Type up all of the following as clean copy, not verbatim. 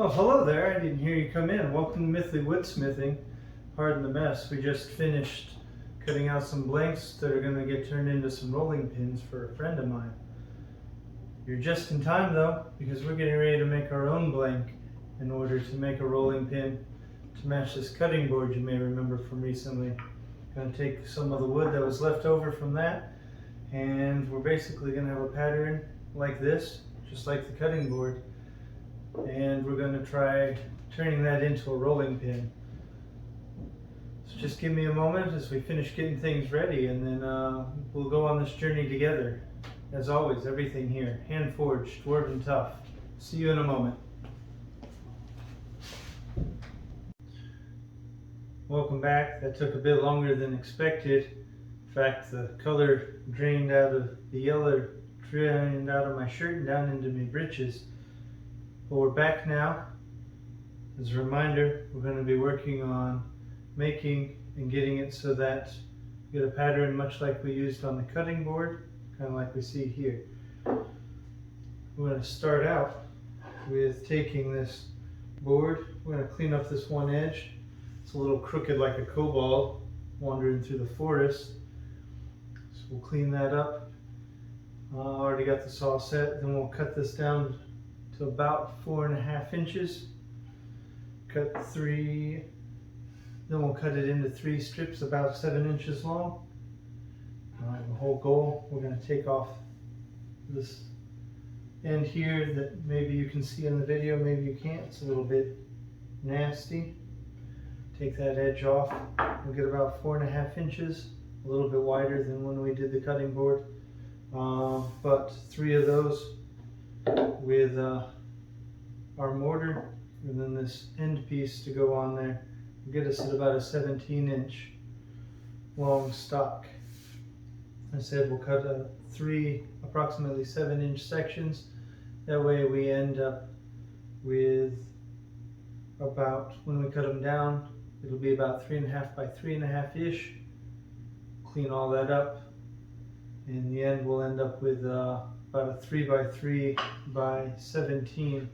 Oh, hello there. I didn't hear you come in. Welcome to Mithli Woodsmithing. Pardon the mess. We just finished cutting out some blanks that are going to get turned into some rolling pins for a friend of mine. You're just in time though, because we're getting ready to make our own blank in order to make a rolling pin to match this cutting board you may remember from recently. Going to take some of the wood that was left over from that, and we're basically going to have a pattern like this, just like the cutting board. And we're going to try turning that into a rolling pin. So just give me a moment as we finish getting things ready, and then we'll go on this journey together. As always, everything here, hand forged, Dwarven tough. See you in a moment. Welcome back. That took a bit longer than expected. In fact, the color drained out of the yellow, drained out of my shirt and down into my breeches. But we're back now. As a reminder, we're going to be working on making and getting it so that we get a pattern much like we used on the cutting board, kind of like we see here. We're going to start out with taking this board. We're going to clean up this one edge. It's a little crooked like a kobold wandering through the forest. So we'll clean that up. Already got the saw set. Then we'll cut this down to about 4.5 inches. Cut 3, then we'll cut it into 3 strips about 7 inches long. The whole goal, we're going to take off this end here that maybe you can see in the video, maybe you can't. It's a little bit nasty. Take that edge off. We'll get about 4.5 inches, a little bit wider than when we did the cutting board. But 3 of those with our mortar, and then this end piece to go on there will get us at about a 17-inch long stock. I said we'll cut 3 approximately 7-inch sections. That way we end up with about, when we cut them down, it'll be about 3.5 by 3.5-ish. Clean all that up. In the end we'll end up with about a 3 by 3 by 17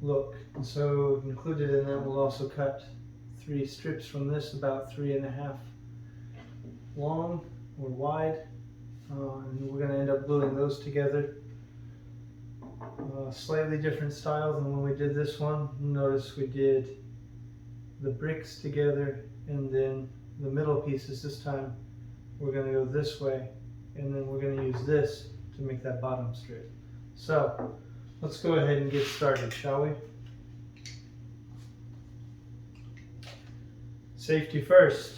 look. And so included in that we'll also cut 3 strips from this about 3.5 long or wide, and we're going to end up gluing those together. Slightly different style than when we did this one. Notice we did the bricks together, and then the middle pieces this time we're going to go this way, and then we're going to use this to make that bottom strip. So let's go ahead and get started, shall we? Safety first.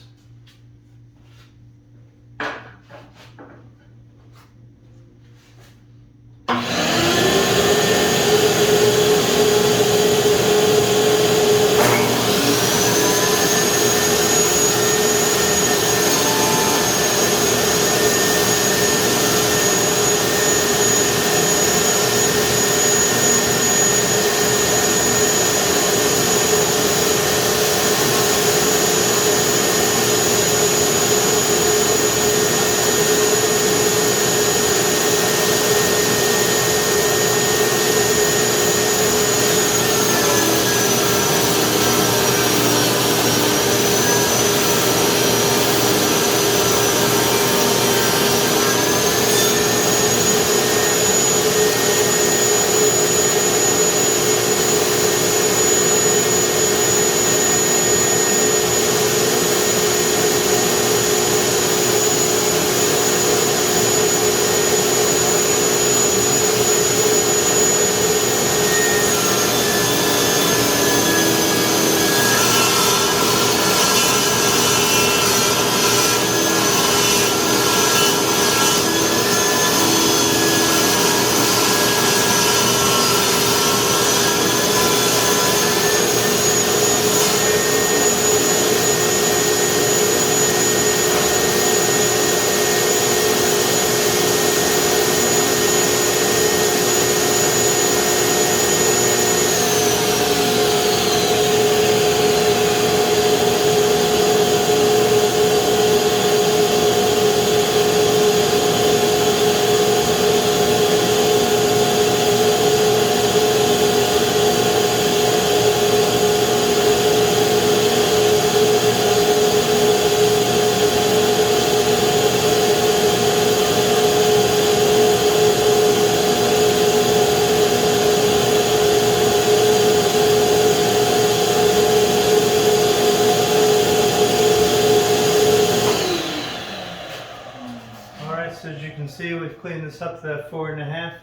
that 4.5.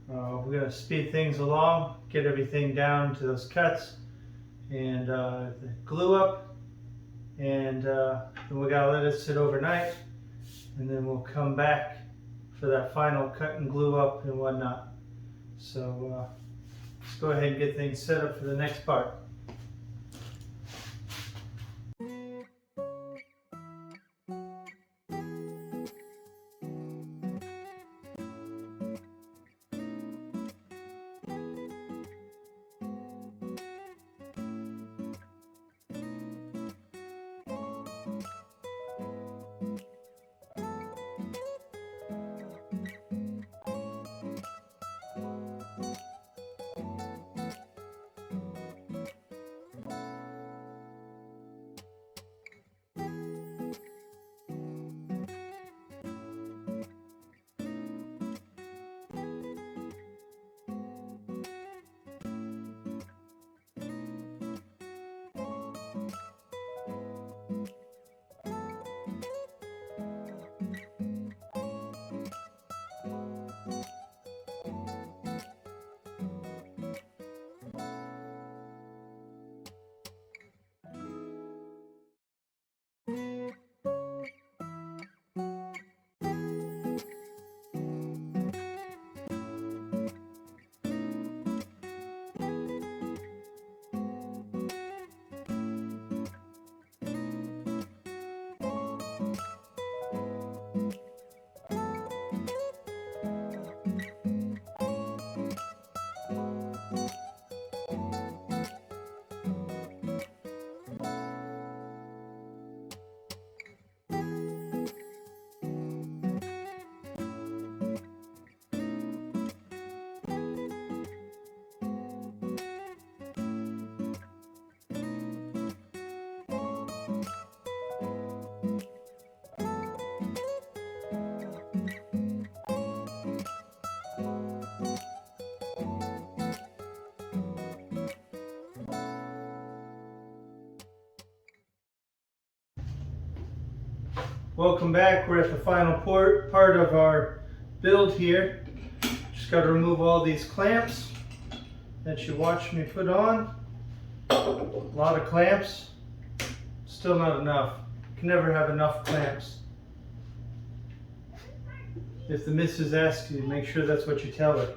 We're going to speed things along, get everything down to those cuts, and glue up, and then we got to let it sit overnight, and then we'll come back for that final cut and glue up and whatnot. So let's go ahead and get things set up for the next part. Welcome back. We're at the final part of our build here. Just got to remove all these clamps that you watched me put on. A lot of clamps. Still not enough. You can never have enough clamps. If the missus asks you, make sure that's what you tell her.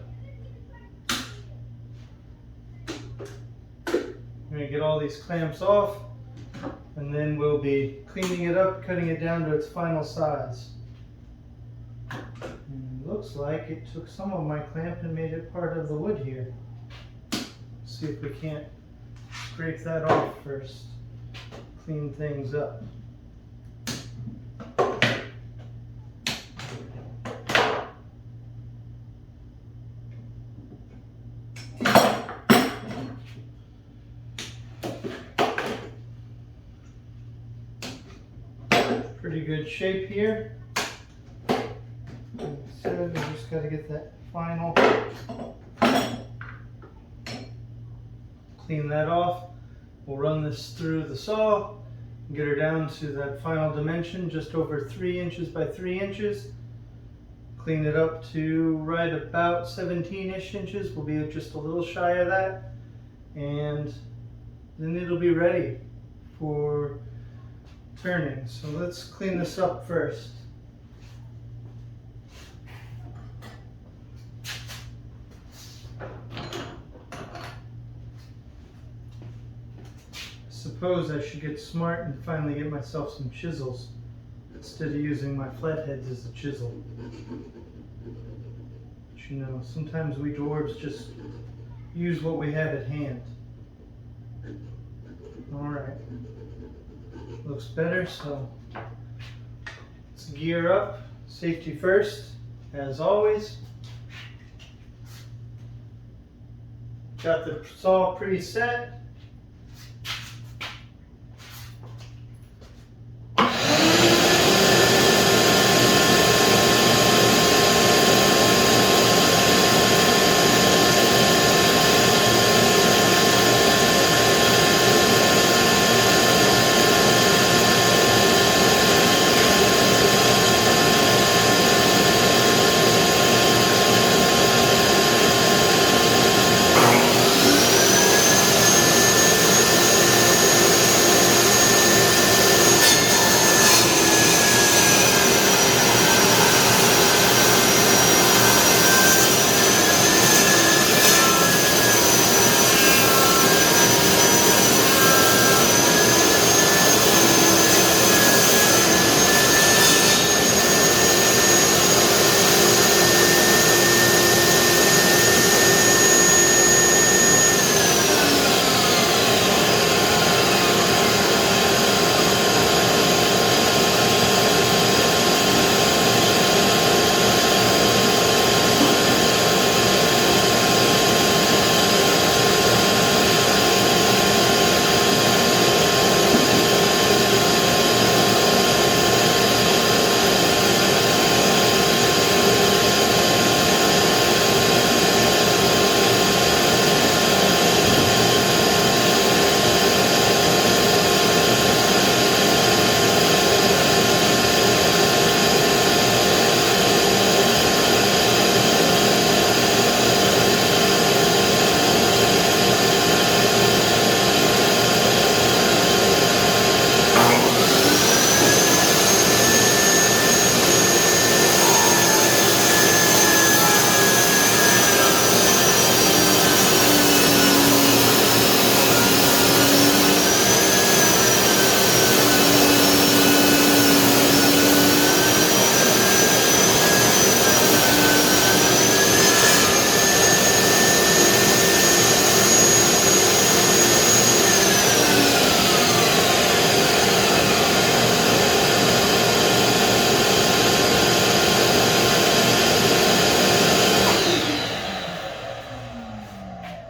I'm going to get all these clamps off, and then we'll be cleaning it up, cutting it down to its final size. And it looks like it took some of my clamp and made it part of the wood here. Let's see if we can't scrape that off first. Clean things up. Pretty good shape here. Like I said, we just got to get that final. Clean that off. We'll run this through the saw and get her down to that final dimension, just over 3 inches by 3 inches. Clean it up to right about 17-ish inches. We'll be just a little shy of that. And then it'll be ready for turning. So let's clean this up first. Suppose I should get smart and finally get myself some chisels instead of using my flatheads as a chisel. But you know, sometimes we dwarves just use what we have at hand. Alright. Looks better, so let's gear up. Safety first, as always. Got the saw preset.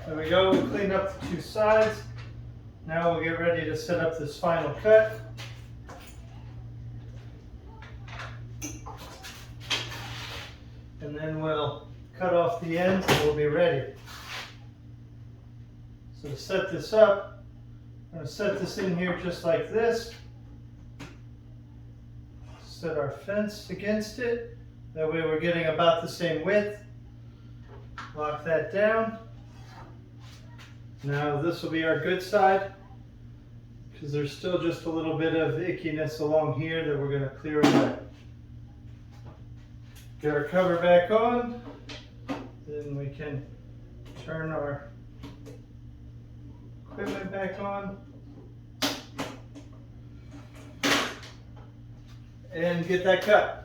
There we go, we cleaned up the two sides. Now we'll get ready to set up this final cut. And then we'll cut off the ends and we'll be ready. So to set this up, I'm going to set this in here just like this. Set our fence against it. That way we're getting about the same width. Lock that down. Now this will be our good side, because there's still just a little bit of ickiness along here that we're going to clear away. Get our cover back on, then we can turn our equipment back on and get that cut.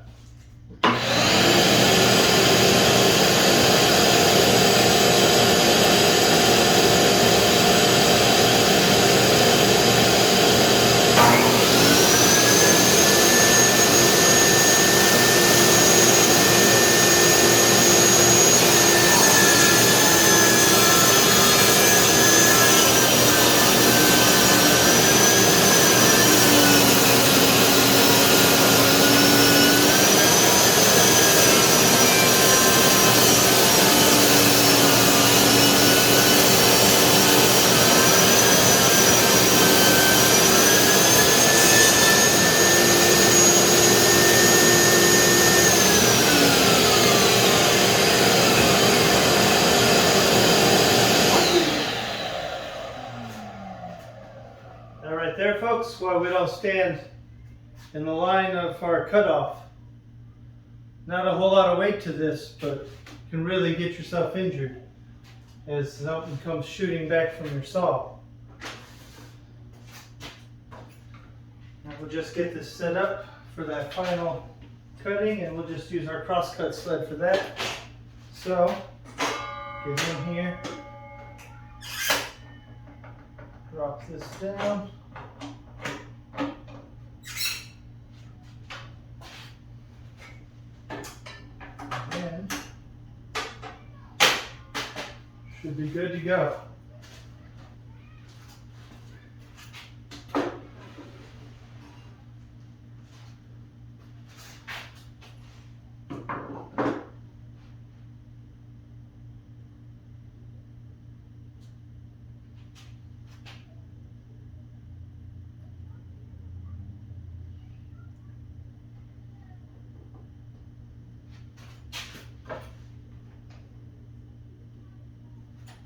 There, folks, while we don't stand in the line of our cutoff. Not a whole lot of weight to this, but can really get yourself injured as something comes shooting back from your saw. Now we'll just get this set up for that final cutting, and we'll just use our crosscut sled for that. So, get in here, drop this down. And should be good to go.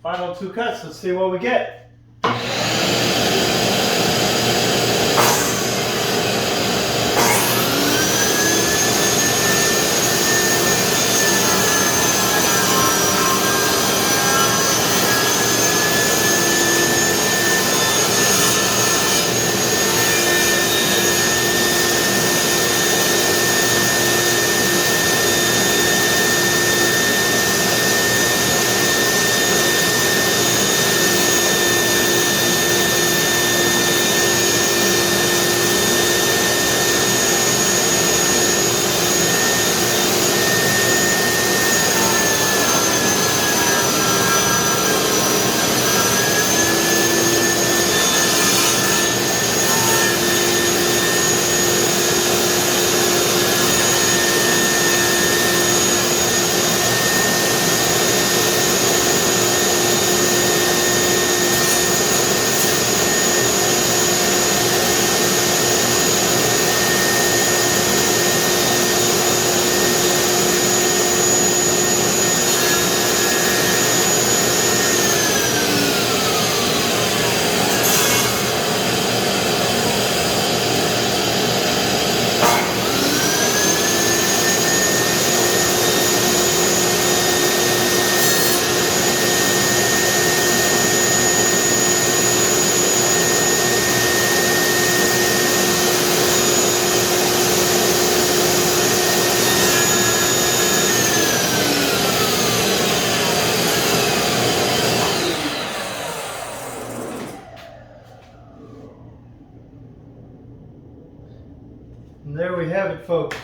Final two cuts, let's see what we get. And there we have it, folks.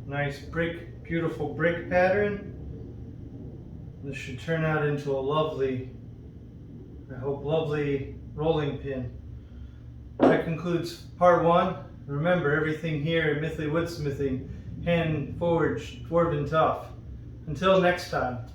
Nice brick, beautiful brick pattern. This should turn out into a lovely, I hope, lovely rolling pin. That concludes part 1. Remember, everything here at Mithli Woodsmithing, hand forged, dwarven tough. Until next time.